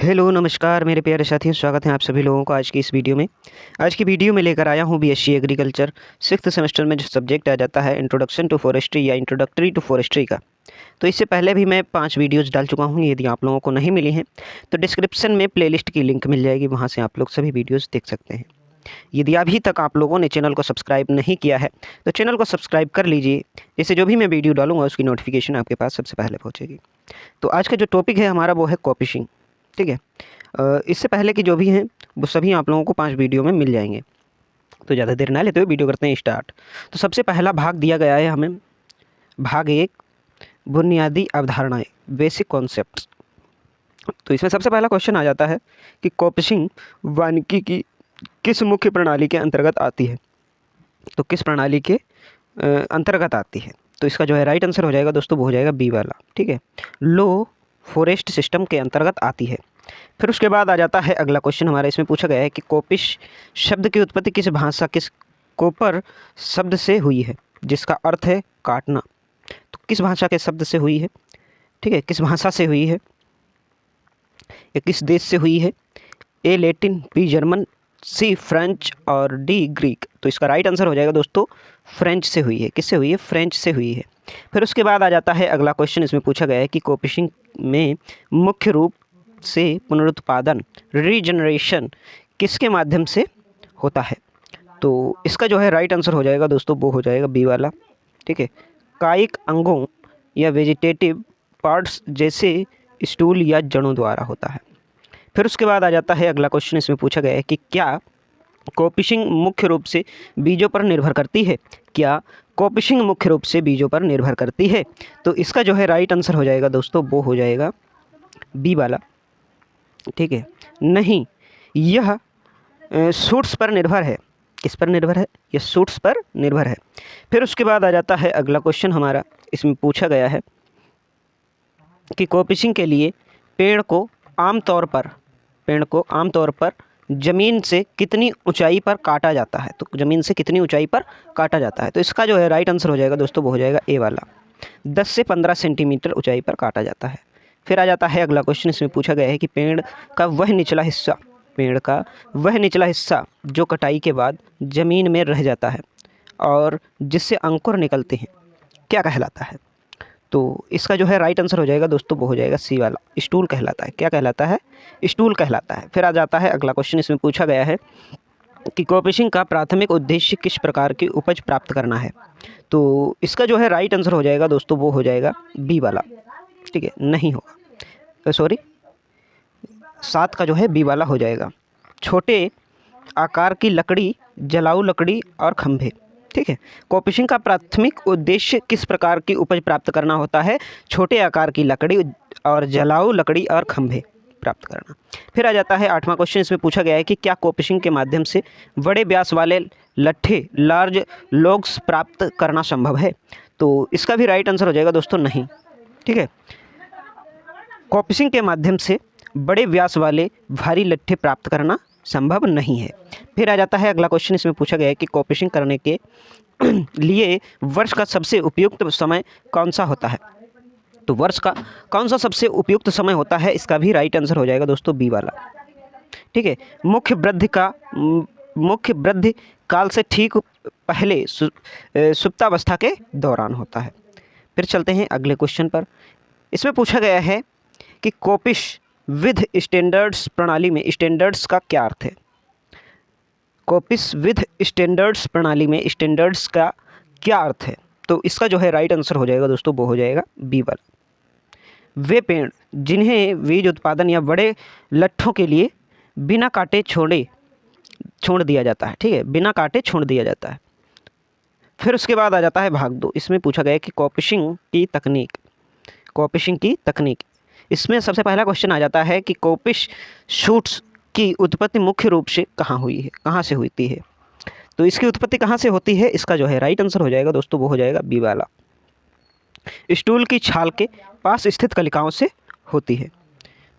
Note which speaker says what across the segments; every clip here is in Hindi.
Speaker 1: हेलो नमस्कार मेरे प्यारे साथियों, स्वागत है आप सभी लोगों को आज की इस वीडियो में। आज की वीडियो में लेकर आया हूँ बीएससी एग्रीकल्चर 6th सेमेस्टर में जो सब्जेक्ट आ जाता है इंट्रोडक्शन टू फॉरेस्ट्री या इंट्रोडक्टरी टू फॉरेस्ट्री का। तो इससे पहले भी मैं 5 वीडियोज़ डाल चुका हूँ। यदि आप लोगों को नहीं मिली हैं तो डिस्क्रिप्शन में प्लेलिस्ट की लिंक मिल जाएगी, वहाँ से आप लोग सभी वीडियोज़ देख सकते हैं। यदि अभी तक आप लोगों ने चैनल को सब्सक्राइब नहीं किया है तो चैनल को सब्सक्राइब कर लीजिए, जिससे जो भी मैं वीडियो डालूंगा उसकी नोटिफिकेशन आपके पास सबसे पहले पहुँचेगी। तो आज का जो टॉपिक है हमारा वो है कॉपिशिंग। ठीक है, इससे पहले कि जो भी हैं वो सभी आप लोगों को 5 वीडियो में मिल जाएंगे। तो ज़्यादा देर ना लेते हुए वीडियो करते हैं स्टार्ट। तो सबसे पहला भाग दिया गया है हमें, भाग 1, बुनियादी अवधारणाएं, बेसिक कॉन्सेप्ट्स। तो इसमें सबसे पहला क्वेश्चन आ जाता है कि कॉपिशिंग वानिकी की किस मुख्य प्रणाली के अंतर्गत आती है। तो किस प्रणाली के अंतर्गत आती है, तो इसका जो है राइट आंसर हो जाएगा दोस्तों, वो हो जाएगा बी वाला। ठीक है, लो फॉरेस्ट सिस्टम के अंतर्गत आती है। फिर उसके बाद आ जाता है अगला क्वेश्चन हमारा। इसमें पूछा गया है कि कोपिश शब्द की उत्पत्ति किस भाषा, किस कोपर शब्द से हुई है, जिसका अर्थ है काटना। तो किस भाषा के शब्द से हुई है, ठीक है, किस भाषा से हुई है या किस देश से हुई है। ए लैटिन, बी जर्मन, सी फ्रेंच और डी ग्रीक। तो इसका राइट आंसर हो जाएगा दोस्तों फ्रेंच से हुई है। किससे हुई है? फ्रेंच से हुई है। फिर उसके बाद आ जाता है अगला क्वेश्चन। इसमें पूछा गया है कि कोपिशिंग में मुख्य रूप से पुनरुत्पादन, रीजनरेशन किसके माध्यम से होता है। तो इसका जो है राइट आंसर हो जाएगा दोस्तों, वो हो जाएगा बी वाला। ठीक है, कायिक अंगों या वेजिटेटिव पार्ट्स जैसे स्टूल या जड़ों द्वारा होता है। फिर उसके बाद आ जाता है अगला क्वेश्चन। इसमें पूछा गया है कि क्या कॉपिशिंग मुख्य रूप से बीजों पर निर्भर करती है। क्या कॉपिशिंग मुख्य रूप से बीजों पर निर्भर करती है। तो इसका जो है राइट आंसर हो जाएगा दोस्तों, वो हो जाएगा बी वाला। ठीक है, नहीं, यह सूट्स पर निर्भर है। किस पर निर्भर है? यह सूट्स पर निर्भर है। फिर उसके बाद आ जाता है अगला क्वेश्चन हमारा। इसमें पूछा गया है कि कॉपिशिंग के लिए पेड़ को आमतौर पर ज़मीन से कितनी ऊंचाई पर काटा जाता है। तो ज़मीन से कितनी ऊंचाई पर काटा जाता है। तो इसका जो है राइट आंसर हो जाएगा दोस्तों, वो हो जाएगा ए वाला, 10 से 15 सेंटीमीटर ऊंचाई पर काटा जाता है। फिर आ जाता है अगला क्वेश्चन। इसमें पूछा गया है कि पेड़ का वह निचला हिस्सा जो कटाई के बाद ज़मीन में रह जाता है और जिससे अंकुर निकलते हैं, क्या कहलाता है। तो इसका जो है राइट आंसर हो जाएगा दोस्तों, वो हो जाएगा सी वाला, स्टूल कहलाता है। क्या कहलाता है? स्टूल कहलाता है। फिर आ जाता है अगला क्वेश्चन। इसमें पूछा गया है कि कॉपिशिंग का प्राथमिक उद्देश्य किस प्रकार की उपज प्राप्त करना है। तो इसका जो है राइट आंसर हो जाएगा दोस्तों, वो हो जाएगा बी वाला। ठीक है, नहीं होगा, सॉरी, 7 का जो है बी वाला हो जाएगा। छोटे आकार की लकड़ी, जलाऊ लकड़ी और खंभे। ठीक है, कॉपिशिंग का प्राथमिक उद्देश्य किस प्रकार की उपज प्राप्त करना होता है? छोटे आकार की लकड़ी और जलाऊ लकड़ी और खंभे प्राप्त करना। फिर आ जाता है 8वां क्वेश्चन। इसमें पूछा गया है कि क्या कॉपिशिंग के माध्यम से बड़े व्यास वाले लट्ठे, लार्ज लॉग्स प्राप्त करना संभव है। तो इसका भी राइट आंसर हो जाएगा दोस्तों, नहीं। ठीक है, कॉपिशिंग के माध्यम से बड़े व्यास वाले भारी लट्ठे प्राप्त करना संभव नहीं है। फिर आ जाता है अगला क्वेश्चन। इसमें पूछा गया है कि कॉपिशिंग करने के लिए वर्ष का सबसे उपयुक्त समय कौन सा होता है। तो वर्ष का कौन सा सबसे उपयुक्त समय होता है, इसका भी राइट आंसर हो जाएगा दोस्तों, बी वाला। ठीक है, मुख्य वृद्धि काल से ठीक पहले सुप्तावस्था के दौरान होता है। फिर चलते हैं अगले क्वेश्चन पर। इसमें पूछा गया है कि कॉपिश विद स्टैंडर्ड्स प्रणाली में स्टैंडर्ड्स का क्या अर्थ है। कॉपिश विद स्टैंडर्ड्स प्रणाली में स्टैंडर्ड्स का क्या अर्थ है। तो इसका जो है राइट आंसर हो जाएगा दोस्तों, वो हो जाएगा बी वाला। वे पेड़ जिन्हें बीज उत्पादन या बड़े लट्ठों के लिए बिना काटे छोड़ दिया जाता है। ठीक है, बिना काटे छोड़ दिया जाता है। फिर उसके बाद आ जाता है भाग 2। इसमें पूछा गया है कि कॉपिशिंग की तकनीक। इसमें सबसे पहला क्वेश्चन आ जाता है कि कॉपिश शूट्स की उत्पत्ति मुख्य रूप से कहाँ से होती है। तो इसकी उत्पत्ति कहाँ से होती है, इसका जो है राइट आंसर हो जाएगा दोस्तों, वो हो जाएगा बी वाला, स्टूल की छाल के पास स्थित कलिकाओं से होती है।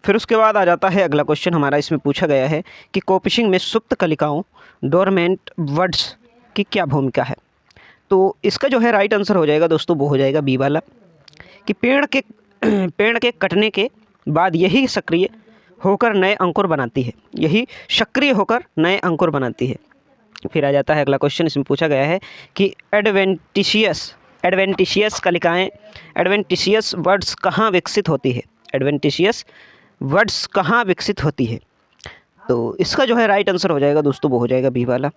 Speaker 1: फिर उसके बाद आ जाता है अगला क्वेश्चन हमारा। इसमें पूछा गया है कि कॉपिशिंग में सुप्त कलिकाओं, डोरमेंट वर्ड्स की क्या भूमिका है। तो इसका जो है राइट आंसर हो जाएगा दोस्तों, वो हो जाएगा बी वाला, कि पेड़ के कटने के बाद यही सक्रिय होकर नए अंकुर बनाती है, यही सक्रिय होकर नए अंकुर बनाती है। फिर आ जाता है अगला क्वेश्चन, इसमें पूछा गया है कि एडवेंटिशियस कलिकाएँ, एडवेंटिशियस वर्ड्स कहाँ विकसित होती है, एडवेंटिशियस वर्ड्स कहाँ विकसित होती है। तो इसका जो है राइट आंसर हो जाएगा दोस्तों, वो हो जाएगा बी वाला,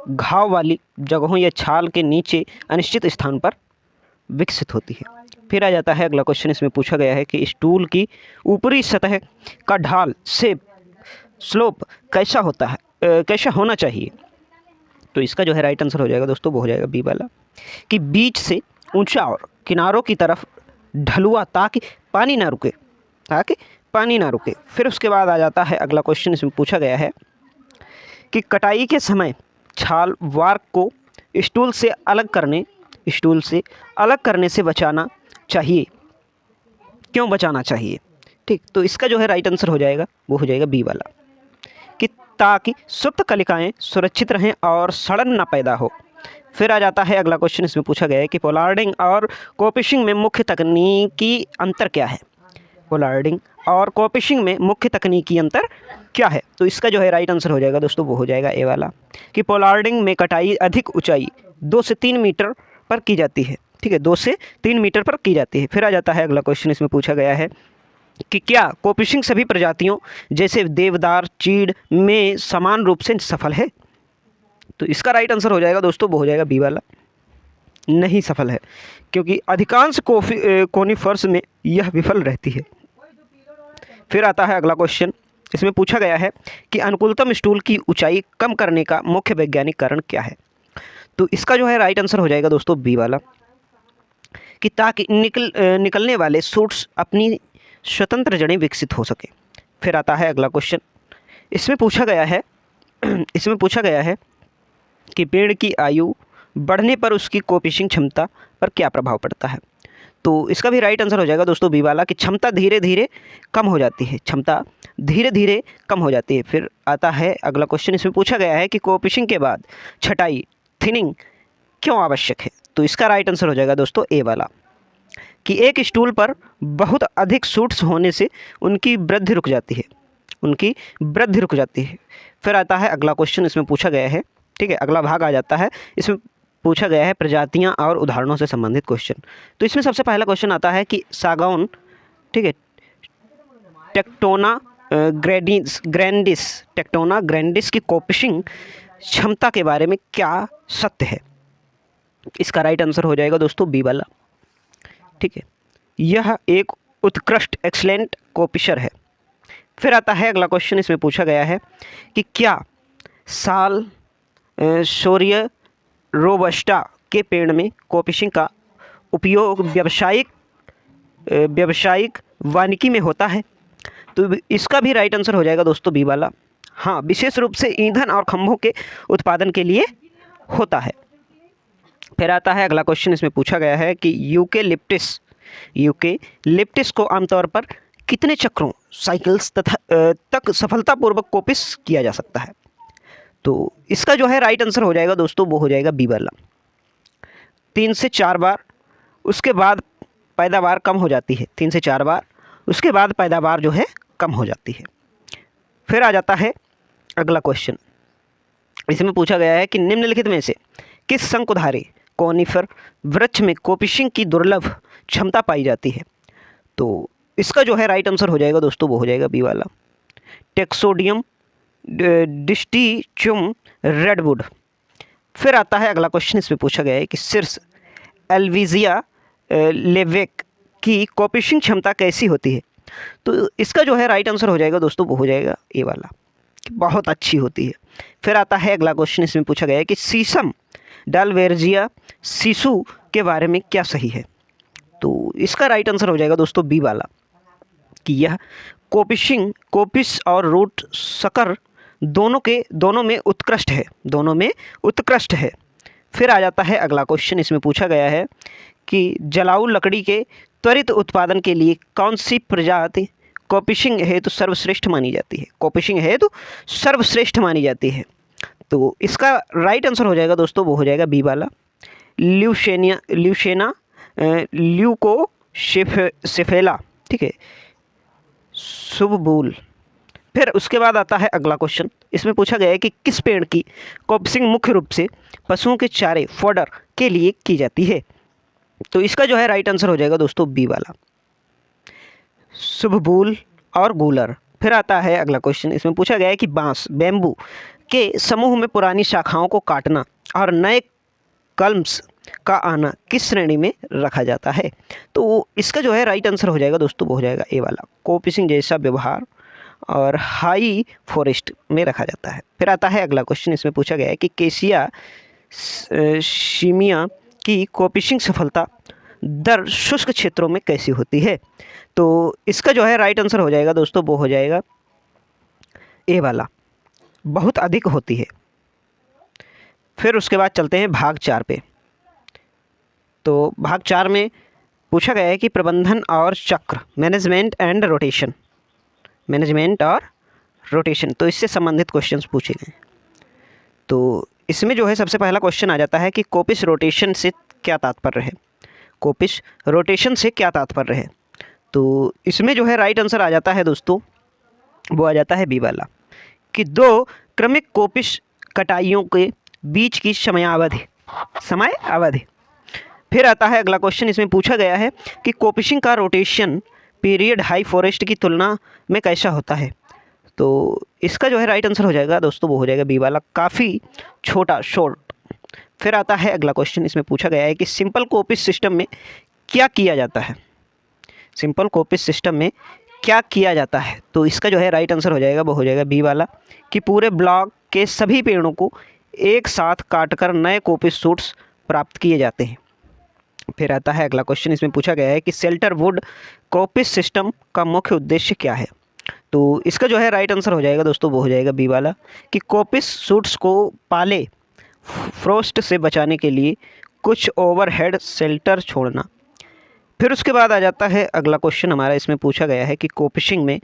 Speaker 1: घाव वाली जगहों या छाल के नीचे अनिश्चित स्थान पर विकसित होती है। फिर आ जाता है अगला क्वेश्चन, इसमें पूछा गया है कि स्टूल की ऊपरी सतह का ढाल से स्लोप कैसा होता है, कैसा होना चाहिए। तो इसका जो है राइट आंसर हो जाएगा दोस्तों, वो हो जाएगा बी वाला, कि बीच से ऊंचा और किनारों की तरफ ढलुआ, ताकि पानी ना रुके, ताकि पानी ना रुके। फिर उसके बाद आ जाता है अगला क्वेश्चन, इसमें पूछा गया है कि कटाई के समय छाल वार्क को स्टूल से अलग करने से बचाना चाहिए, क्यों बचाना चाहिए। ठीक, तो इसका जो है राइट आंसर हो जाएगा, वो हो जाएगा बी वाला, कि ताकि सुप्त कलिकाएं सुरक्षित रहें और सड़न ना पैदा हो। फिर आ जाता है अगला क्वेश्चन, इसमें पूछा गया है कि पोलार्डिंग और कोपिशिंग में मुख्य तकनीकी अंतर क्या है, पोलार्डिंग और कोपिशिंग में मुख्य तकनीकी अंतर क्या है। तो इसका जो है राइट आंसर हो जाएगा दोस्तों, वो हो जाएगा ए वाला, कि पोलार्डिंग में कटाई अधिक ऊंचाई 2 से 3 मीटर पर की जाती है। ठीक है, 2 से 3 मीटर पर की जाती है। फिर आ जाता है अगला क्वेश्चन, इसमें पूछा गया है कि क्या कोपिशिंग सभी प्रजातियों जैसे देवदार, चीड़ में समान रूप से सफल है। तो इसका राइट आंसर हो जाएगा दोस्तों, वो हो जाएगा बी वाला, नहीं सफल है, क्योंकि अधिकांश कोनिफर्स में यह विफल रहती है। फिर आता है अगला क्वेश्चन, इसमें पूछा गया है कि अनुकूलतम स्टूल की ऊंचाई कम करने का मुख्य वैज्ञानिक कारण क्या है। तो इसका जो है राइट आंसर हो जाएगा दोस्तों, बी वाला, कि ताकि निकलने वाले शूट्स अपनी स्वतंत्र जड़ें विकसित हो सके। फिर आता है अगला क्वेश्चन, इसमें पूछा गया है कि पेड़ की आयु बढ़ने पर उसकी कोपिशिंग क्षमता पर क्या प्रभाव पड़ता है। तो इसका भी राइट आंसर हो जाएगा दोस्तों, बी वाला, कि क्षमता धीरे धीरे कम हो जाती है, क्षमता धीरे धीरे कम हो जाती है। फिर आता है अगला क्वेश्चन, इसमें पूछा गया है कि कोपिशिंग के बाद छटाई, थिनिंग क्यों आवश्यक है। तो इसका राइट आंसर हो जाएगा दोस्तों, ए वाला, कि एक स्टूल पर बहुत अधिक शूट्स होने से उनकी वृद्धि रुक जाती है, फिर आता है अगला क्वेश्चन, इसमें पूछा गया है, ठीक है, अगला भाग आ जाता है, इसमें पूछा गया है प्रजातियां और उदाहरणों से संबंधित क्वेश्चन। तो इसमें सबसे पहला क्वेश्चन आता है कि सागौन, ठीक है, टेक्टोना ग्रैंडिस की कोपिशिंग क्षमता के बारे में क्या सत्य है। इसका राइट आंसर हो जाएगा दोस्तों, बी वाला, ठीक है, यह एक उत्कृष्ट एक्सीलेंट कोपिशर है। फिर आता है अगला क्वेश्चन, इसमें पूछा गया है कि क्या साल शौर्य रोबस्टा के पेड़ में कोपिशिंग का उपयोग व्यावसायिक वानिकी में होता है। तो इसका भी राइट आंसर हो जाएगा दोस्तों, बी वाला, हाँ, विशेष रूप से ईंधन और खंभों के उत्पादन के लिए होता है। फिर आता है अगला क्वेश्चन, इसमें पूछा गया है कि यूकेलिप्टिस को आमतौर पर कितने चक्रों, साइकिल्स तक सफलतापूर्वक कोपिश किया जा सकता है। तो इसका जो है राइट आंसर हो जाएगा दोस्तों, वो हो जाएगा बी वाला, 3 से 4 बार, उसके बाद पैदावार कम हो जाती है, 3 से 4 बार, उसके बाद पैदावार जो है कम हो जाती है। फिर आ जाता है अगला क्वेश्चन, इसमें पूछा गया है कि निम्नलिखित में से किस शंकुधारी कोनिफर वृक्ष में कोपिशिंग की दुर्लभ क्षमता पाई जाती है। तो इसका जो है राइट आंसर हो जाएगा दोस्तों, वो हो जाएगा बी वाला, टेक्सोडियम डिस्टिचुम रेडवुड। फिर आता है अगला क्वेश्चन, इसमें पूछा गया है कि शीर्ष एल्विजिया लेवेक की कोपिशिंग क्षमता कैसी होती है। तो इसका जो है राइट आंसर हो जाएगा दोस्तों, वो हो जाएगा ए वाला, कि बहुत अच्छी होती है। फिर आता है अगला क्वेश्चन, इसमें पूछा गया है कि सीसम डालवेर्जिया सीसू के बारे में क्या सही है। तो इसका राइट आंसर हो जाएगा दोस्तों, बी वाला, कि यह कोपिश और रूट शकर दोनों में उत्कृष्ट है। फिर आ जाता है अगला क्वेश्चन, इसमें पूछा गया है कि जलाऊ लकड़ी के त्वरित उत्पादन के लिए कौन सी प्रजाति कोपिशिंग हेतु सर्वश्रेष्ठ मानी जाती है। तो इसका राइट आंसर हो जाएगा दोस्तों, वो हो जाएगा बी वाला, ल्यूशेना ल्यूकोसेफेला, ठीक है, शुभबूल, फिर उसके बाद आता है अगला क्वेश्चन। इसमें पूछा गया है कि किस पेड़ की क्रॉपिंग मुख्य रूप से पशुओं के चारे फॉडर के लिए की जाती है। तो इसका जो है राइट आंसर हो जाएगा दोस्तों बी वाला, शुभबूल और गूलर। फिर आता है अगला क्वेश्चन। इसमें पूछा गया है कि बांस बैम्बू के समूह में पुरानी शाखाओं को काटना और नए कल्म्स का आना किस श्रेणी में रखा जाता है। तो इसका जो है राइट आंसर हो जाएगा दोस्तों, वो हो जाएगा ए वाला, कोपिसिंग जैसा व्यवहार और हाई फॉरेस्ट में रखा जाता है। फिर आता है अगला क्वेश्चन। इसमें पूछा गया है कि केसिया शीमिया की कोपिशिंग सफलता दर शुष्क क्षेत्रों में कैसी होती है। तो इसका जो है राइट आंसर हो जाएगा दोस्तों, वो हो जाएगा ए वाला, बहुत अधिक होती है। फिर उसके बाद चलते हैं भाग 4 पे। तो भाग 4 में पूछा गया है कि प्रबंधन और चक्र, मैनेजमेंट एंड रोटेशन, मैनेजमेंट और रोटेशन, तो इससे संबंधित क्वेश्चंस पूछे गए। तो इसमें जो है सबसे पहला क्वेश्चन आ जाता है कि कोपिश रोटेशन से क्या तात्पर्य है। कोपिश रोटेशन से क्या तात्पर्य है। तो इसमें जो है राइट आंसर आ जाता है दोस्तों, वो आ जाता है बी वाला, कि दो क्रमिक कोपिश कटाइयों के बीच की समयावधि। फिर आता है अगला क्वेश्चन। इसमें पूछा गया है कि कोपिशिंग का रोटेशन पीरियड हाई फॉरेस्ट की तुलना में कैसा होता है। तो इसका जो है राइट आंसर हो जाएगा दोस्तों, वो हो जाएगा बी वाला, काफ़ी छोटा, शॉर्ट। फिर आता है अगला क्वेश्चन। इसमें पूछा गया है कि सिंपल कोपिश सिस्टम में क्या किया जाता है। सिंपल कोपिश सिस्टम में क्या किया जाता है। तो इसका जो है राइट आंसर हो जाएगा, वो हो जाएगा बी वाला, कि पूरे ब्लॉक के सभी पेड़ों को एक साथ काटकर नए कोपिश सूट्स प्राप्त किए जाते हैं। फिर आता है अगला क्वेश्चन। इसमें पूछा गया है कि शेल्टर वुड कोपिश सिस्टम का मुख्य उद्देश्य क्या है। तो इसका जो है राइट आंसर हो जाएगा दोस्तों, वो हो जाएगा बी वाला, कि कोपिश सूट्स को पाले फ्रोस्ट से बचाने के लिए कुछ ओवरहेड शेल्टर छोड़ना। फिर उसके बाद आ जाता है अगला क्वेश्चन हमारा। इसमें पूछा गया है कि कोपिशिंग में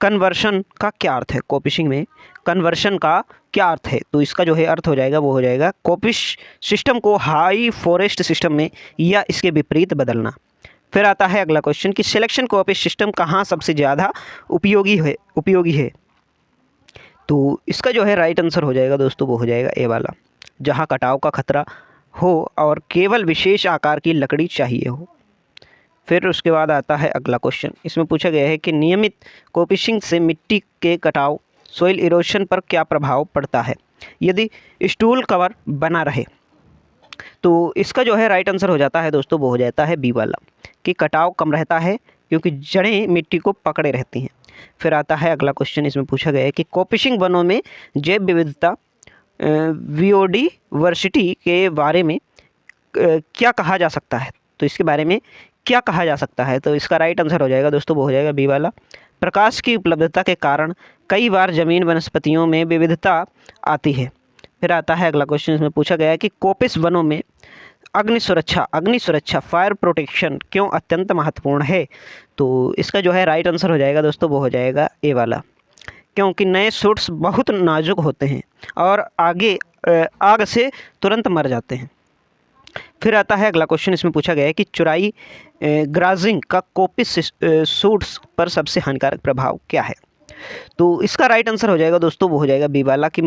Speaker 1: कन्वर्शन का क्या अर्थ है। कोपिशिंग में कन्वर्शन का क्या अर्थ है। तो इसका जो है अर्थ हो जाएगा, वो हो जाएगा कोपिश सिस्टम को हाई फॉरेस्ट सिस्टम में या इसके विपरीत बदलना। फिर आता है अगला क्वेश्चन कि सिलेक्शन कोपिश सिस्टम कहाँ सबसे ज़्यादा उपयोगी है। तो इसका जो है राइट आंसर हो जाएगा दोस्तों, वो हो जाएगा ए वाला, जहाँ कटाव का खतरा हो और केवल विशेष आकार की लकड़ी चाहिए हो। फिर उसके बाद आता है अगला क्वेश्चन। इसमें पूछा गया है कि नियमित कोपिशिंग से मिट्टी के कटाव, सॉइल इरोशन पर क्या प्रभाव पड़ता है यदि स्टूल कवर बना रहे। तो इसका जो है राइट आंसर हो जाता है दोस्तों, वो हो जाता है बी वाला, कि कटाव कम रहता है क्योंकि जड़ें मिट्टी को पकड़े रहती हैं। फिर आता है अगला क्वेश्चन। इसमें पूछा गया है कि कोपिशिंग वनों में जैव विविधता, बायोडायवर्सिटी के बारे में क्या कहा जा सकता है। तो इसके बारे में क्या कहा जा सकता है। तो इसका राइट आंसर हो जाएगा दोस्तों, वो हो जाएगा बी वाला, प्रकाश की उपलब्धता के कारण कई बार जमीन वनस्पतियों में विविधता आती है। फिर आता है अगला क्वेश्चन। इसमें पूछा गया है कि कोपिश वनों में अग्नि सुरक्षा फायर प्रोटेक्शन क्यों अत्यंत महत्वपूर्ण है। तो इसका जो है राइट आंसर हो जाएगा दोस्तों, वो हो जाएगा ए वाला, क्योंकि नए सूट्स बहुत नाजुक होते हैं और आग से तुरंत मर जाते हैं। फिर आता है अगला क्वेश्चन। इसमें पूछा गया है कि चुराई ग्राजिंग का कोपिश सूट्स पर सबसे हानिकारक प्रभाव क्या है। तो इसका राइट आंसर हो जाएगा दोस्तों, वो हो जाएगा बी वाला, कि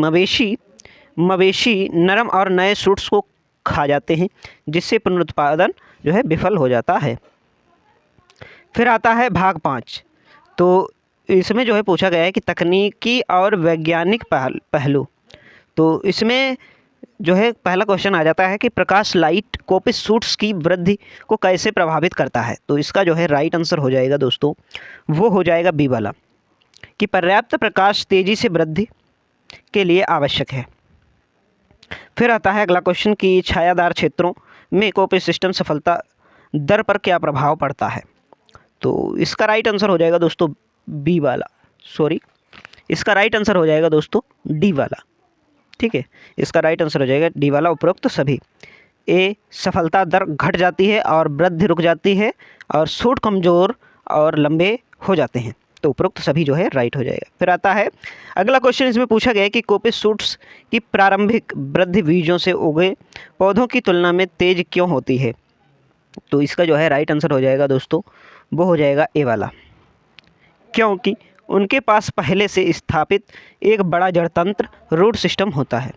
Speaker 1: मवेशी नरम और नए सूट्स को खा जाते हैं, जिससे पुनरुत्पादन जो है विफल हो जाता है। फिर आता है भाग 5। तो इसमें जो है पूछा गया है कि तकनीकी और वैज्ञानिक पहलू। तो इसमें जो है पहला क्वेश्चन आ जाता है कि प्रकाश लाइट कोपिश सूट्स की वृद्धि को कैसे प्रभावित करता है। तो इसका जो है राइट आंसर हो जाएगा दोस्तों, वो हो जाएगा बी वाला, कि पर्याप्त प्रकाश तेजी से वृद्धि के लिए आवश्यक है। फिर आता है अगला क्वेश्चन कि छायादार क्षेत्रों में कोपिश सिस्टम सफलता दर पर क्या प्रभाव पड़ता है। तो इसका राइट आंसर हो जाएगा दोस्तों बी वाला, इसका राइट आंसर हो जाएगा दोस्तों डी वाला। ठीक है, इसका राइट आंसर हो जाएगा डी वाला, उपरोक्त सभी। ए, सफलता दर घट जाती है और वृद्धि रुक जाती है और सूट कमज़ोर और लंबे हो जाते हैं। तो उपरोक्त सभी जो है राइट हो जाएगा। फिर आता है अगला क्वेश्चन। इसमें पूछा गया है कि कोपिश सूट्स की प्रारंभिक वृद्धि बीजों से उगे पौधों की तुलना में तेज क्यों होती है। तो इसका जो है राइट आंसर हो जाएगा दोस्तों, वो हो जाएगा ए वाला, क्योंकि उनके पास पहले से स्थापित एक बड़ा जड़ तंत्र रूट सिस्टम होता है।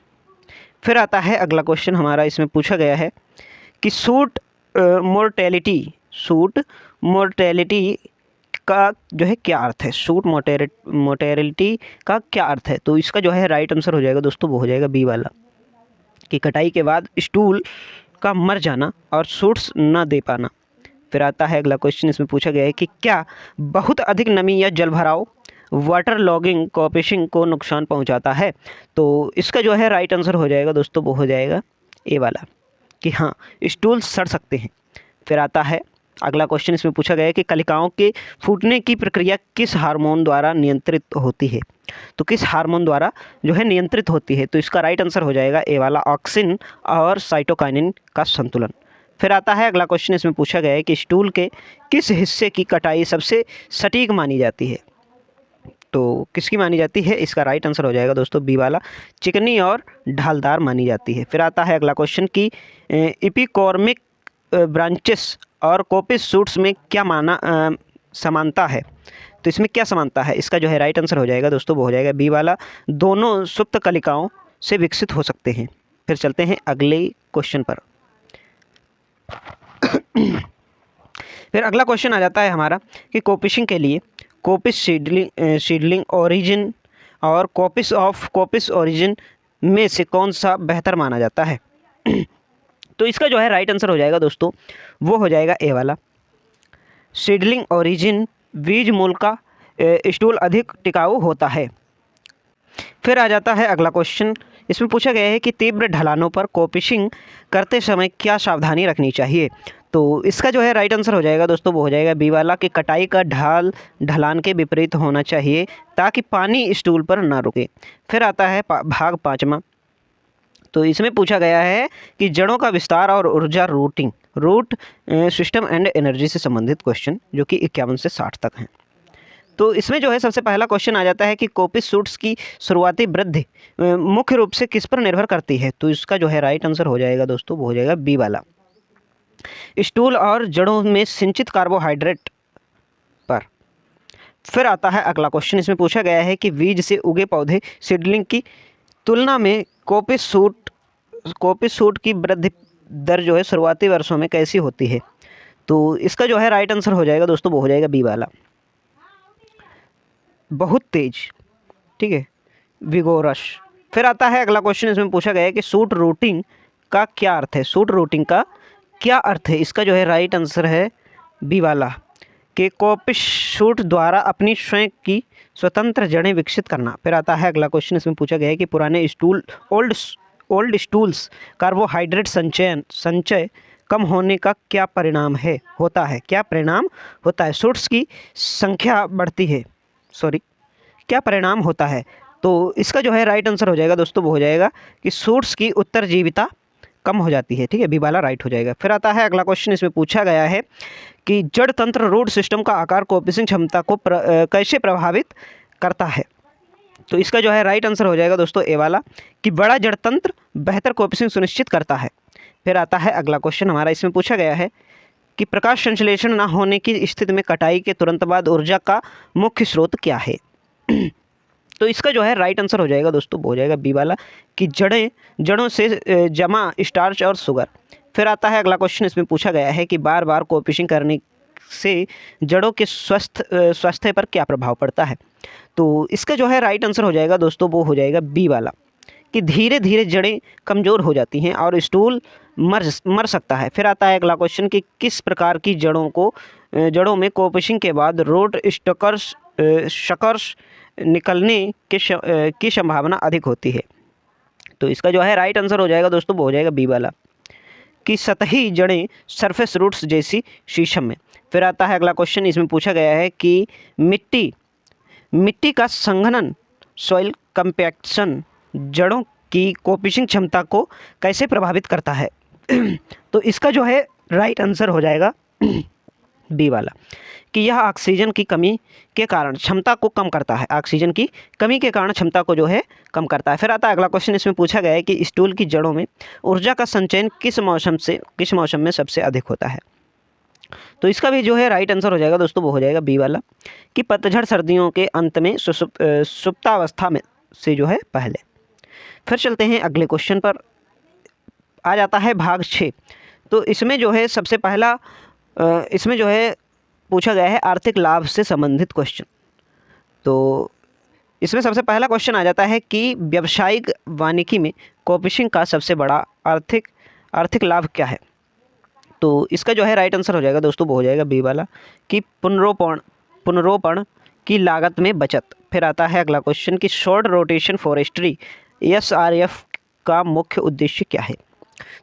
Speaker 1: फिर आता है अगला क्वेश्चन हमारा, इसमें पूछा गया है कि सूट मोर्टेलिटी का जो है क्या अर्थ है। सूट मोर्टेलिटी का क्या अर्थ है? तो इसका जो है राइट आंसर हो जाएगा दोस्तों, वो हो जाएगा बी वाला, कि कटाई के बाद स्टूल का मर जाना और सूट्स ना दे पाना। फिर आता है अगला क्वेश्चन, इसमें पूछा गया है कि क्या बहुत अधिक नमी या जलभराव वाटर लॉगिंग कॉर्पिशिंग को नुकसान पहुंचाता है? तो इसका जो है राइट आंसर हो जाएगा दोस्तों, वो हो जाएगा ए वाला, कि हाँ, स्टूल सड़ सकते हैं। फिर आता है अगला क्वेश्चन, इसमें पूछा गया है कि कलिकाओं के फूटने की प्रक्रिया किस हार्मोन द्वारा नियंत्रित होती है? तो किस हार्मोन द्वारा जो है नियंत्रित होती है? तो इसका राइट आंसर हो जाएगा ए वाला, ऑक्सिन और साइटोकाइनिन का संतुलन। फिर आता है अगला क्वेश्चन, इसमें पूछा गया है कि स्टूल के किस हिस्से की कटाई सबसे सटीक मानी जाती है? तो किसकी मानी जाती है? इसका राइट आंसर हो जाएगा दोस्तों बी वाला, चिकनी और ढालदार मानी जाती है। फिर आता है अगला क्वेश्चन कि एपिकॉर्मिक ब्रांचेस और कोपिस सूट्स में क्या समानता है? तो इसमें क्या समानता है? इसका जो है राइट आंसर हो जाएगा दोस्तों, वो हो जाएगा बी वाला, दोनों सुप्त कलिकाओं से विकसित हो सकते हैं। फिर चलते हैं अगले क्वेश्चन पर। फिर अगला क्वेश्चन आ जाता है हमारा कि कोपिशिंग के लिए कोपिस सीडलिंग ओरिजिन और कोपिस ओरिजिन में से कौन सा बेहतर माना जाता है? तो इसका जो है राइट आंसर हो जाएगा दोस्तों, वो हो जाएगा ए वाला, सीडलिंग ओरिजिन बीज मूल का स्टूल अधिक टिकाऊ होता है। फिर आ जाता है अगला क्वेश्चन, इसमें पूछा गया है कि तीव्र ढलानों पर कोपिशिंग करते समय क्या सावधानी रखनी चाहिए? तो इसका जो है राइट आंसर हो जाएगा दोस्तों, वो हो जाएगा बी वाला, कि कटाई का ढलान के विपरीत होना चाहिए ताकि पानी स्टूल पर ना रुके। फिर आता है भाग 5वां, तो इसमें पूछा गया है कि जड़ों का विस्तार और ऊर्जा रूट सिस्टम एंड एनर्जी से संबंधित क्वेश्चन, जो कि 51 से 60 तक हैं। तो इसमें जो है सबसे पहला क्वेश्चन आ जाता है कि कोपिस सूट्स की शुरुआती वृद्धि मुख्य रूप से किस पर निर्भर करती है? तो इसका जो है राइट आंसर हो जाएगा दोस्तों, वो हो जाएगा बी वाला, स्टूल और जड़ों में सिंचित कार्बोहाइड्रेट पर। फिर आता है अगला क्वेश्चन, इसमें पूछा गया है कि बीज से उगे पौधे सीडलिंग की तुलना में कोपिस सूट की वृद्धि दर जो है शुरुआती वर्षों में कैसी होती है? तो इसका जो है राइट आंसर हो जाएगा दोस्तों, वो हो जाएगा बी वाला, बहुत तेज, ठीक है, विगोरस। फिर आता है अगला क्वेश्चन, इसमें पूछा गया है कि सूट रूटिंग का क्या अर्थ है? सूट रूटिंग का क्या अर्थ है? इसका जो है राइट आंसर है बी वाला, कि कोपिस सूट द्वारा अपनी स्वयं की स्वतंत्र जड़ें विकसित करना। फिर आता है अगला क्वेश्चन, इसमें पूछा गया है कि पुराने ओल्ड स्टूल्स कार्बोहाइड्रेट संचय कम होने का क्या परिणाम होता है? सूट्स की संख्या बढ़ती है, क्या परिणाम होता है? तो इसका जो है राइट आंसर हो जाएगा दोस्तों, वो हो जाएगा कि सूट्स की उत्तरजीविता कम हो जाती है, ठीक है, बी वाला राइट हो जाएगा। फिर आता है अगला क्वेश्चन, इसमें पूछा गया है कि जड़ तंत्र रूट सिस्टम का आकार कोपिशिंग क्षमता को कैसे प्रभावित करता है? तो इसका जो है राइट आंसर हो जाएगा दोस्तों ए वाला, कि बड़ा जड़ तंत्र बेहतर कोपिशिंग सुनिश्चित करता है। फिर आता है अगला क्वेश्चन हमारा, इसमें पूछा गया है कि प्रकाश संश्लेषण न होने की स्थिति में कटाई के तुरंत बाद ऊर्जा का मुख्य स्रोत क्या है? तो इसका जो है राइट आंसर हो जाएगा दोस्तों, हो जाएगा बी वाला, कि जड़ों से जमा स्टार्च और शुगर। फिर आता है अगला क्वेश्चन, इसमें पूछा गया है कि बार बार कोपिशिंग करने से जड़ों के स्वास्थ्य पर क्या प्रभाव पड़ता है? तो इसका जो है राइट आंसर हो जाएगा दोस्तों, वो हो जाएगा बी वाला, कि धीरे धीरे जड़ें कमज़ोर हो जाती हैं और स्टूल मर सकता है। फिर आता है अगला क्वेश्चन कि किस प्रकार की जड़ों में कोपिशिंग के बाद रूट शकर्स निकलने की संभावना अधिक होती है? तो इसका जो है राइट आंसर हो जाएगा दोस्तों, वो हो जाएगा बी वाला, कि सतही जड़ें सरफेस रूट्स जैसी शीशम में। फिर आता है अगला क्वेश्चन, इसमें पूछा गया है कि मिट्टी का संघनन सॉइल कंपैक्शन जड़ों की कोपिशिंग क्षमता को कैसे प्रभावित करता है? तो इसका जो है राइट आंसर हो जाएगा बी वाला, कि यह ऑक्सीजन की कमी के कारण क्षमता को कम करता है, ऑक्सीजन की कमी के कारण क्षमता को जो है कम करता है। फिर आता है अगला क्वेश्चन, इसमें पूछा गया है कि स्टूल की जड़ों में ऊर्जा का संचयन किस मौसम में सबसे अधिक होता है? तो इसका भी जो है राइट आंसर हो जाएगा दोस्तों वो हो जाएगा बी वाला, कि पतझड़ सर्दियों के अंत में सुप्तावस्था में से जो है पहले। फिर चलते हैं अगले क्वेश्चन पर। आ जाता है भाग 6। तो इसमें जो है सबसे पहला इसमें जो है पूछा गया है आर्थिक लाभ से संबंधित क्वेश्चन। तो इसमें सबसे पहला क्वेश्चन आ जाता है कि व्यावसायिक वानिकी में कोफिशिंग का सबसे बड़ा आर्थिक लाभ क्या है। तो इसका जो है राइट आंसर हो जाएगा दोस्तों वो हो जाएगा बी वाला, कि पुनरोपण की लागत में बचत। फिर आता है अगला क्वेश्चन कि शॉर्ट रोटेशन फॉरेस्ट्री SRF का मुख्य उद्देश्य क्या है।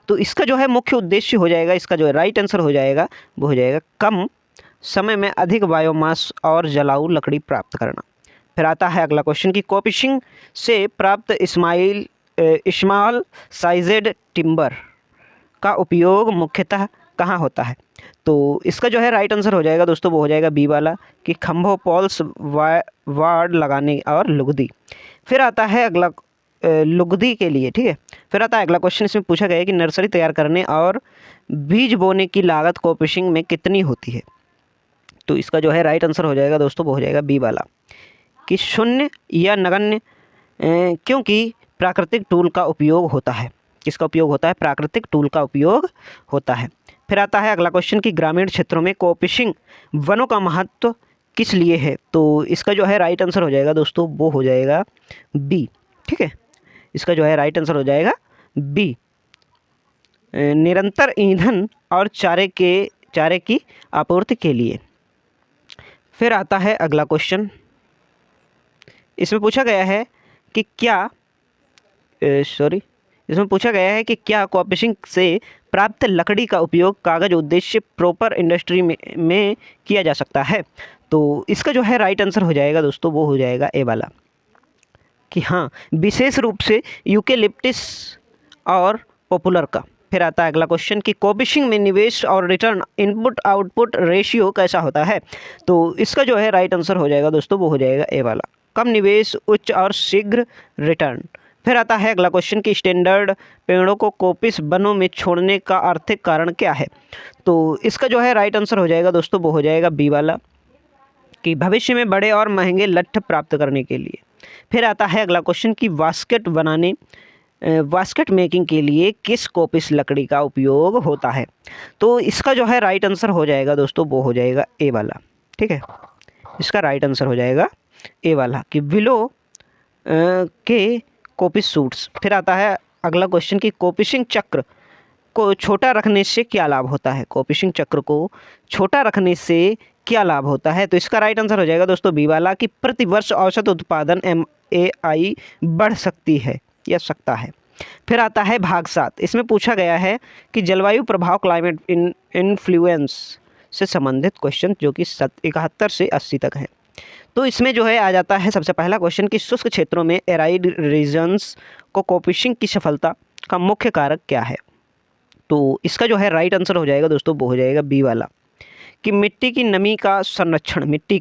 Speaker 1: तो इसका जो है मुख्य उद्देश्य हो जाएगा, इसका जो है राइट आंसर हो जाएगा वो हो जाएगा कम समय में अधिक बायोमास और जलाऊ लकड़ी प्राप्त करना। फिर आता है अगला क्वेश्चन कि कोफिशिंग से प्राप्त स्मॉल साइजेड टिम्बर का उपयोग मुख्यतः कहाँ होता है। तो इसका जो है राइट आंसर हो जाएगा दोस्तों वो हो जाएगा बी वाला, कि खंभों, पोल्स, वार्ड लगाने और लुगदी। फिर आता है अगला लुगदी के लिए, ठीक है। फिर आता है अगला क्वेश्चन, इसमें पूछा गया है कि नर्सरी तैयार करने और बीज बोने की लागत कोफिशिंग में कितनी होती है। तो इसका जो है राइट आंसर हो जाएगा दोस्तों वो हो जाएगा बी वाला, कि शून्य या नगण्य, क्योंकि प्राकृतिक टूल का उपयोग होता है। किसका उपयोग होता है? प्राकृतिक टूल का उपयोग होता है। फिर आता है अगला क्वेश्चन कि ग्रामीण क्षेत्रों में कोफिशिंग वनों का महत्व किस लिए है। तो इसका जो है राइट आंसर हो जाएगा दोस्तों वो हो जाएगा बी, ठीक है। इसका जो है राइट आंसर हो जाएगा बी, निरंतर ईंधन और चारे की आपूर्ति के लिए। फिर आता है अगला क्वेश्चन, इसमें पूछा गया है कि क्या कोफिशिंग से प्राप्त लकड़ी का उपयोग कागज उद्देश्य प्रॉपर इंडस्ट्री में किया जा सकता है। तो इसका जो है राइट आंसर हो जाएगा दोस्तों वो हो जाएगा ए वाला, कि हाँ, विशेष रूप से यूकेलिप्टिस और पॉपुलर का। फिर आता है अगला क्वेश्चन कि कोफिशिंग में निवेश और रिटर्न इनपुट आउटपुट रेशियो कैसा होता है। तो इसका जो है राइट आंसर हो जाएगा दोस्तों वो हो जाएगा ए वाला, कम निवेश उच्च और शीघ्र रिटर्न। फिर आता है अगला क्वेश्चन कि स्टैंडर्ड पेड़ों को कोपिस वनों में छोड़ने का आर्थिक कारण क्या है। तो इसका जो है राइट आंसर हो जाएगा दोस्तों वो हो जाएगा बी वाला, कि भविष्य में बड़े और महंगे लट्ठ प्राप्त करने के लिए। फिर आता है अगला क्वेश्चन कि बास्केट मेकिंग के लिए किस कोपिस लकड़ी का उपयोग होता है। तो इसका जो है राइट आंसर हो जाएगा दोस्तों वो हो जाएगा ए वाला, ठीक है। इसका राइट आंसर हो जाएगा ए वाला, कि विलो के कोपिस सूट्स। फिर आता है अगला क्वेश्चन कि कोफिशिंग चक्र को छोटा रखने से क्या लाभ होता है। कोफिशिंग चक्र को छोटा रखने से क्या लाभ होता है। तो इसका राइट आंसर हो जाएगा दोस्तों बी वाला, कि प्रति वर्ष औसत उत्पादन MAI बढ़ सकती है या सकता है। फिर आता है भाग 7। इसमें पूछा गया है कि जलवायु प्रभाव क्लाइमेट इन्फ्लुएंस से संबंधित क्वेश्चन, जो कि 71 से 80 तक है। तो इसमें जो है आ जाता है सबसे पहला क्वेश्चन कि शुष्क क्षेत्रों में एराइड रीजन्स को कोफिशिंग की सफलता का मुख्य कारक क्या है। तो इसका जो है राइट आंसर हो जाएगा दोस्तों वो हो जाएगा बी वाला, कि मिट्टी की नमी का संरक्षण, मिट्टी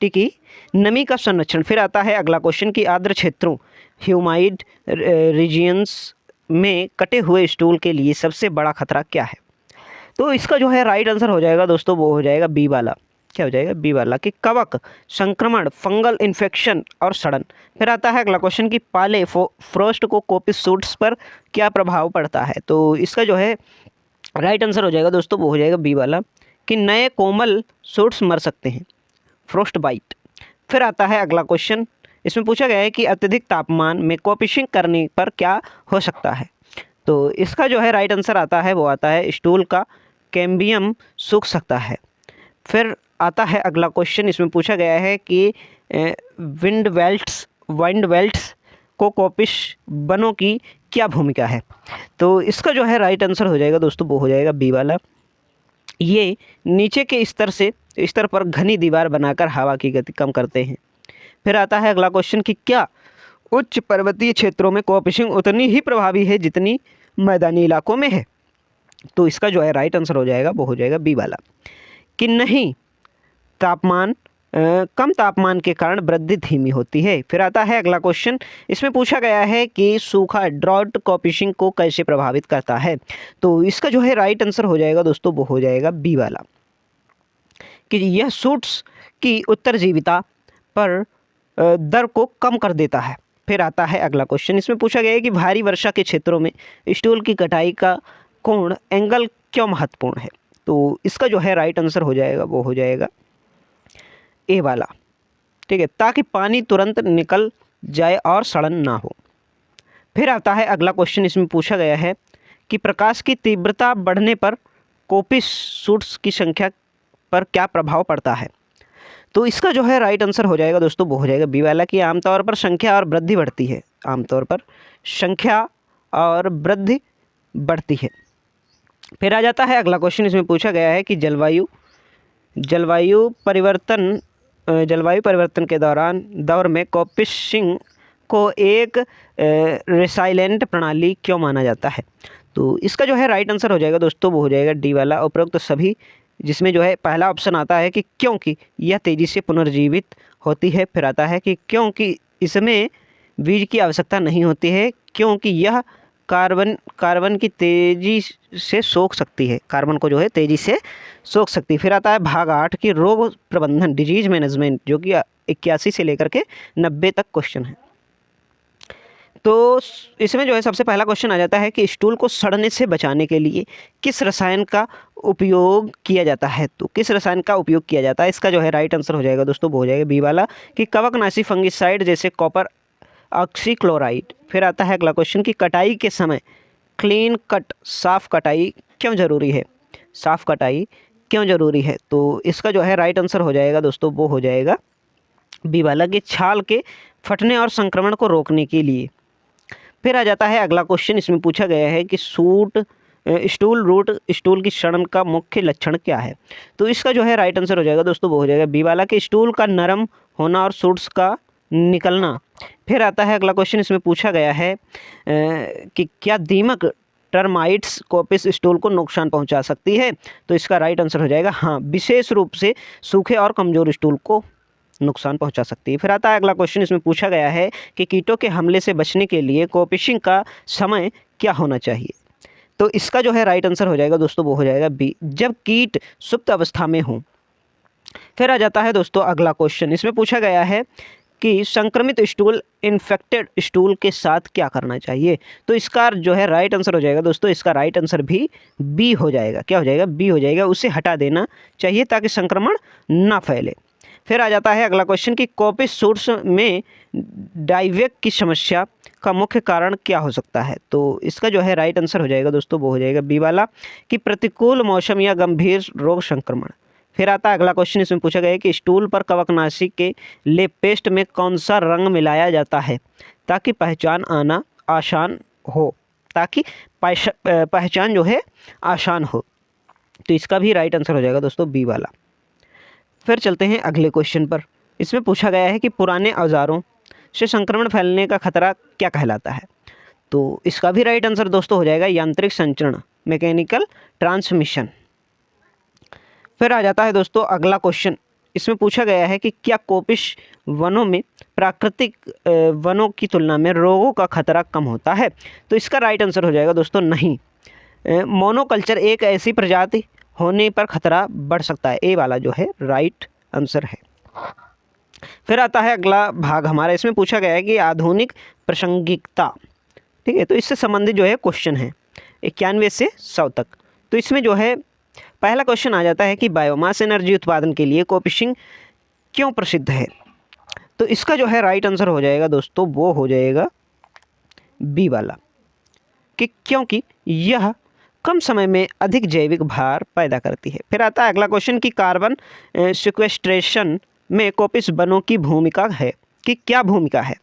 Speaker 1: की नमी का संरक्षण। फिर आता है अगला क्वेश्चन कि आर्द्र क्षेत्रों ह्यूमाइड रीजियंस में कटे हुए स्टूल के लिए सबसे बड़ा खतरा क्या है। तो इसका जो है राइट आंसर हो जाएगा दोस्तों वो हो जाएगा बी वाला, क्या हो जाएगा बी वाला, कि कवक संक्रमण, फंगल इन्फेक्शन और सड़न। फिर आता है अगला क्वेश्चन कि पाले फ्रोस्ट को कोपिस सूट्स पर क्या प्रभाव पड़ता है। तो इसका जो है राइट आंसर हो जाएगा दोस्तों वो हो जाएगा बी वाला, कि नए कोमल सूट्स मर सकते हैं, फ्रोस्ट बाइट। फिर आता है अगला क्वेश्चन, इसमें पूछा गया है कि अत्यधिक तापमान में कोफिशिंग करने पर क्या हो सकता है। तो इसका जो है राइट आंसर आता है वो आता है स्टूल का कैम्बियम सूख सकता है। फिर आता है अगला क्वेश्चन, इसमें पूछा गया है कि विंड वेल्ट्स को कोपिश वनों की क्या भूमिका है। तो इसका जो है राइट आंसर हो जाएगा दोस्तों वो हो जाएगा बी वाला, ये नीचे के स्तर पर घनी दीवार बनाकर हवा की गति कम करते हैं। फिर आता है अगला क्वेश्चन कि क्या उच्च पर्वतीय क्षेत्रों में कोफिशिंग उतनी ही प्रभावी है जितनी मैदानी इलाकों में है। तो इसका जो है राइट आंसर हो जाएगा वो हो जाएगा बी वाला, कि नहीं, कम तापमान के कारण वृद्धि धीमी होती है। फिर आता है अगला क्वेश्चन, इसमें पूछा गया है कि सूखा ड्रॉट कोफिशिंग को कैसे प्रभावित करता है। तो इसका जो है राइट आंसर हो जाएगा दोस्तों वो हो जाएगा बी वाला, कि यह सूट्स की उत्तरजीविता पर दर को कम कर देता है। फिर आता है अगला क्वेश्चन, इसमें पूछा गया है कि भारी वर्षा के क्षेत्रों में स्टूल की कटाई का कोण एंगल क्यों महत्वपूर्ण है। तो इसका जो है राइट आंसर हो जाएगा वो हो जाएगा ए वाला, ठीक है, ताकि पानी तुरंत निकल जाए और सड़न ना हो। फिर आता है अगला क्वेश्चन, इसमें पूछा गया है कि प्रकाश की तीव्रता बढ़ने पर कोपिस सूट्स की संख्या पर क्या प्रभाव पड़ता है। तो इसका जो है राइट आंसर हो जाएगा दोस्तों वो हो जाएगा बी वाला, कि आमतौर पर संख्या और वृद्धि बढ़ती है, आमतौर पर संख्या और वृद्धि बढ़ती है। फिर आ जाता है अगला क्वेश्चन, इसमें पूछा गया है कि जलवायु परिवर्तन के दौर में कोपिशिंग को एक रेसाइलेंट प्रणाली क्यों माना जाता है। तो इसका जो है राइट आंसर हो जाएगा दोस्तों वो हो जाएगा डी वाला, उपरोक्त सभी, जिसमें जो है पहला ऑप्शन आता है कि क्योंकि यह तेज़ी से पुनर्जीवित होती है। फिर आता है कि क्योंकि इसमें बीज की आवश्यकता नहीं होती है, क्योंकि यह कार्बन की तेज़ी से सोख सकती है, कार्बन को जो है तेज़ी से सोख सकती है। फिर आता है भाग 8 की रोग प्रबंधन, डिजीज मैनेजमेंट, जो कि 81 से लेकर के 90 तक क्वेश्चन है। तो इसमें जो है सबसे पहला क्वेश्चन आ जाता है कि स्टूल को सड़ने से बचाने के लिए किस रसायन का उपयोग किया जाता है। तो किस रसायन का उपयोग किया जाता है, इसका जो है राइट आंसर हो जाएगा दोस्तों वो हो जाएगा बी वाला, कि कवकनाशी फंगिसाइड जैसे कॉपर ऑक्सीक्लोराइड। फिर आता है अगला क्वेश्चन कि कटाई के समय क्लीन कट, साफ कटाई क्यों ज़रूरी है, साफ कटाई क्यों ज़रूरी है। तो इसका जो है राइट आंसर हो जाएगा दोस्तों वो हो जाएगा बी वाला, कि छाल के फटने और संक्रमण को रोकने के लिए। फिर आ जाता है अगला क्वेश्चन, इसमें पूछा गया है कि स्टूल की सड़न का मुख्य लक्षण क्या है। तो इसका जो है राइट आंसर हो जाएगा दोस्तों वो हो जाएगा बी वाला, कि स्टूल का नरम होना और सूट्स का निकलना। फिर आता है अगला क्वेश्चन, इसमें पूछा गया है कि क्या दीमक टर्माइट्स कोपिस स्टूल को नुकसान पहुंचा सकती है। तो इसका राइट आंसर हो जाएगा हाँ, विशेष रूप से सूखे और कमज़ोर स्टूल को नुकसान पहुंचा सकती है। फिर आता है अगला क्वेश्चन, इसमें पूछा गया है कि कीटों के हमले से बचने के लिए कोपिशिंग का समय क्या होना चाहिए। तो इसका जो है राइट आंसर हो जाएगा दोस्तों वो हो जाएगा बी, जब कीट सुप्त अवस्था में हो। फिर आ जाता है दोस्तों अगला क्वेश्चन, इसमें पूछा गया है कि संक्रमित स्टूल इन्फेक्टेड स्टूल के साथ क्या करना चाहिए। तो इसका जो है राइट आंसर हो जाएगा दोस्तों, इसका राइट आंसर भी बी हो जाएगा। क्या हो जाएगा, बी हो जाएगा, उसे हटा देना चाहिए ताकि संक्रमण ना फैले। फिर आ जाता है अगला क्वेश्चन कि कोपिस सूट्स में डाइवेक की समस्या का मुख्य कारण क्या हो सकता है। तो इसका जो है राइट आंसर हो जाएगा दोस्तों वो हो जाएगा बी वाला, कि प्रतिकूल मौसम या गंभीर रोग संक्रमण। फिर आता है अगला क्वेश्चन, इसमें पूछा गया है कि स्टूल पर कवकनाशी के लिए पेस्ट में कौन सा रंग मिलाया जाता है ताकि पहचान आना आसान हो, ताकि पहचान जो है आसान हो। तो इसका भी राइट आंसर हो जाएगा दोस्तों बी वाला। फिर चलते हैं अगले क्वेश्चन पर, इसमें पूछा गया है कि पुराने औजारों से संक्रमण फैलने का खतरा क्या कहलाता है। तो इसका भी राइट आंसर दोस्तों हो जाएगा यांत्रिक संचरण, मैकेनिकल ट्रांसमिशन। फिर आ जाता है दोस्तों अगला क्वेश्चन, इसमें पूछा गया है कि क्या कोपिश वनों में प्राकृतिक वनों की तुलना में रोगों का खतरा कम होता है। तो इसका राइट आंसर हो जाएगा दोस्तों नहीं, मोनोकल्चर एक ऐसी प्रजाति होने पर खतरा बढ़ सकता है, ए वाला जो है राइट आंसर है। फिर आता है अगला भाग हमारा, इसमें पूछा गया है कि आधुनिक प्रासंगिकता, ठीक है, तो इससे संबंधित जो है क्वेश्चन है 91 से 100 तक। तो इसमें जो है पहला क्वेश्चन आ जाता है कि बायोमास एनर्जी उत्पादन के लिए कोपिशिंग क्यों प्रसिद्ध है। तो इसका जो है राइट आंसर हो जाएगा दोस्तों वो हो जाएगा बी वाला, कि क्योंकि यह कम समय में अधिक जैविक भार पैदा करती है। फिर आता है अगला क्वेश्चन कि कार्बन सिक्वेस्ट्रेशन में कोपिस वनों की भूमिका है, कि क्या भूमिका है।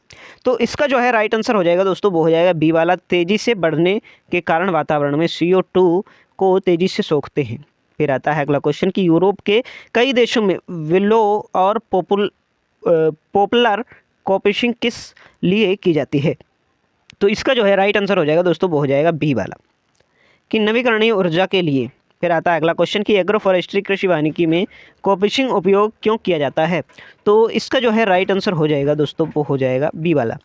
Speaker 1: तो इसका जो है राइट आंसर हो जाएगा दोस्तों वो हो जाएगा बी वाला, तेज़ी से बढ़ने के कारण वातावरण में CO2 को तेज़ी से सोखते हैं। फिर आता है अगला क्वेश्चन कि यूरोप के कई देशों में विलो और पॉपुलर कोपिशिंग किस लिए की जाती है। तो इसका जो है राइट आंसर हो जाएगा दोस्तों वो हो जाएगा बी वाला, कि नवीकरणीय ऊर्जा के लिए। फिर आता है अगला क्वेश्चन कि एग्रो फॉरेस्ट्री कृषि वानिकी में कोपिशिंग उपयोग क्यों किया जाता है। तो इसका जो है राइट आंसर हो जाएगा दोस्तों वो हो जाएगा बी वाला,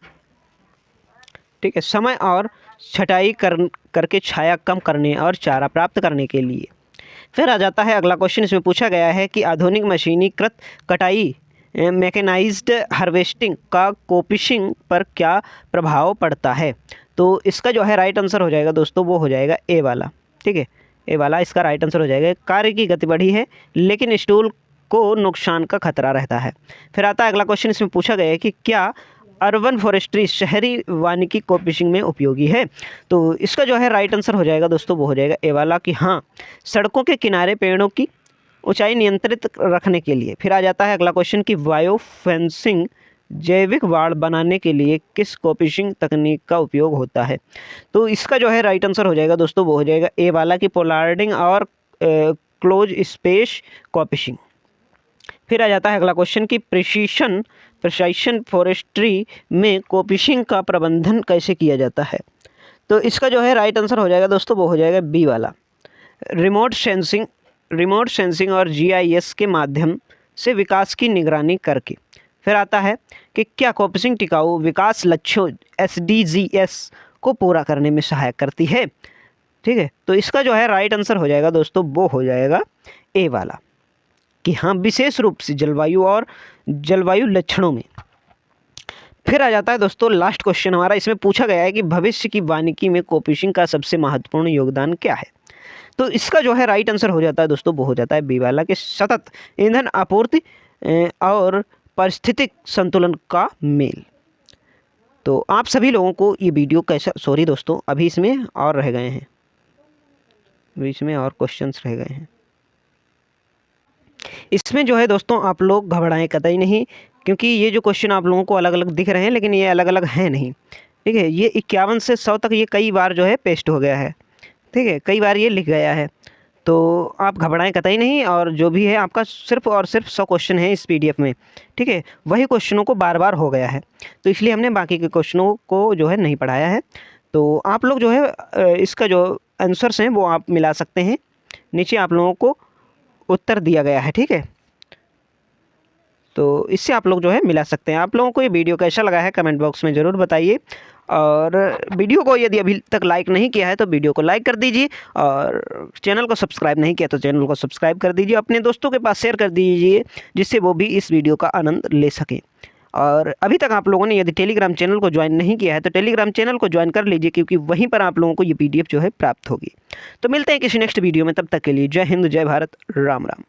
Speaker 1: ठीक है, समय और छटाई करके छाया कम करने और चारा प्राप्त करने के लिए। फिर आ जाता है अगला क्वेश्चन। इसमें पूछा गया है कि आधुनिक मशीनीकृत कटाई मैकेनाइज्ड हार्वेस्टिंग का कोफिशिएंट पर क्या प्रभाव पड़ता है। तो इसका जो है राइट आंसर हो जाएगा दोस्तों, वो हो जाएगा ए वाला। ठीक है, ए वाला इसका राइट आंसर हो जाएगा। कार्य की गति बढ़ी है लेकिन स्टूल को नुकसान का खतरा रहता है। फिर आता है अगला क्वेश्चन। इसमें पूछा गया है कि क्या अर्बन फॉरेस्ट्री शहरी वानिकी कोफिशिएंट में उपयोगी है। तो इसका जो है राइट आंसर हो जाएगा दोस्तों, वो हो जाएगा ए वाला कि हाँ, सड़कों के किनारे पेड़ों की ऊंचाई नियंत्रित रखने के लिए। फिर आ जाता है अगला क्वेश्चन कि बायो फेंसिंग जैविक वाड़ बनाने के लिए किस कोफिशिएंट तकनीक का उपयोग होता है। तो इसका जो है राइट आंसर हो जाएगा दोस्तों, वो हो जाएगा ए वाला कि पोलार्डिंग और क्लोज स्पेस कोफिशिएंट। फिर आ जाता है अगला क्वेश्चन कि प्रिसीशन फॉरेस्ट्री में कोफिशिएंट का प्रबंधन कैसे किया जाता है। तो इसका जो है राइट आंसर हो जाएगा दोस्तों, वो हो जाएगा बी वाला, रिमोट सेंसिंग और जीआईएस के माध्यम से विकास की निगरानी करके। फिर आता है कि क्या कोफिशिएंट टिकाऊ विकास लक्ष्यों एसडीजीएस को पूरा करने में सहायक करती है। ठीक है, तो इसका जो है राइट आंसर हो जाएगा दोस्तों, वो हो जाएगा ए वाला कि हाँ, विशेष रूप से जलवायु और जलवायु लक्षणों में। फिर आ जाता है दोस्तों लास्ट क्वेश्चन हमारा। इसमें पूछा गया है कि भविष्य की वानिकी में कोफिशिएंट का सबसे महत्वपूर्ण योगदान क्या है। तो इसका जो है राइट आंसर हो जाता है दोस्तों, वो हो जाता है बी वाला के सतत ईंधन आपूर्ति और पारिस्थितिक संतुलन का मेल। तो आप सभी लोगों को ये वीडियो कैसा, सॉरी दोस्तों, अभी इसमें और रह गए हैं, बीच में और क्वेश्चंस रह गए हैं। इसमें जो है दोस्तों आप लोग घबराएं कतई नहीं, क्योंकि ये जो क्वेश्चन आप लोगों को अलग अलग दिख रहे हैं लेकिन ये अलग अलग हैं नहीं। ठीक है, ये 51 से 100 तक ये कई बार जो है पेस्ट हो गया है। ठीक है, कई बार ये लिख गया है, तो आप घबराएं कतई नहीं। और जो भी है आपका सिर्फ और सिर्फ 100 क्वेश्चन है इस पीडीएफ में। ठीक है, वही क्वेश्चनों को बार बार हो गया है, तो इसलिए हमने बाकी के क्वेश्चनों को जो है नहीं पढ़ाया है। तो आप लोग जो है इसका जो आंसर्स हैं वो आप मिला सकते हैं, नीचे आप लोगों को उत्तर दिया गया है। ठीक है, तो इससे आप लोग जो है मिला सकते हैं। आप लोगों को ये वीडियो कैसा लगा है कमेंट बॉक्स में ज़रूर बताइए। और वीडियो को यदि अभी तक लाइक नहीं किया है तो वीडियो को लाइक कर दीजिए, और चैनल को सब्सक्राइब नहीं किया तो चैनल को सब्सक्राइब कर दीजिए। अपने दोस्तों के पास शेयर कर दीजिए जिससे वो भी इस वीडियो का आनंद ले सकें। और अभी तक आप लोगों ने यदि टेलीग्राम चैनल को ज्वाइन नहीं किया है तो टेलीग्राम चैनल को ज्वाइन कर लीजिए, क्योंकि वहीं पर आप लोगों को ये पीडीएफ जो है प्राप्त होगी। तो मिलते हैं किसी नेक्स्ट वीडियो में, तब तक के लिए जय हिंद, जय भारत, राम राम।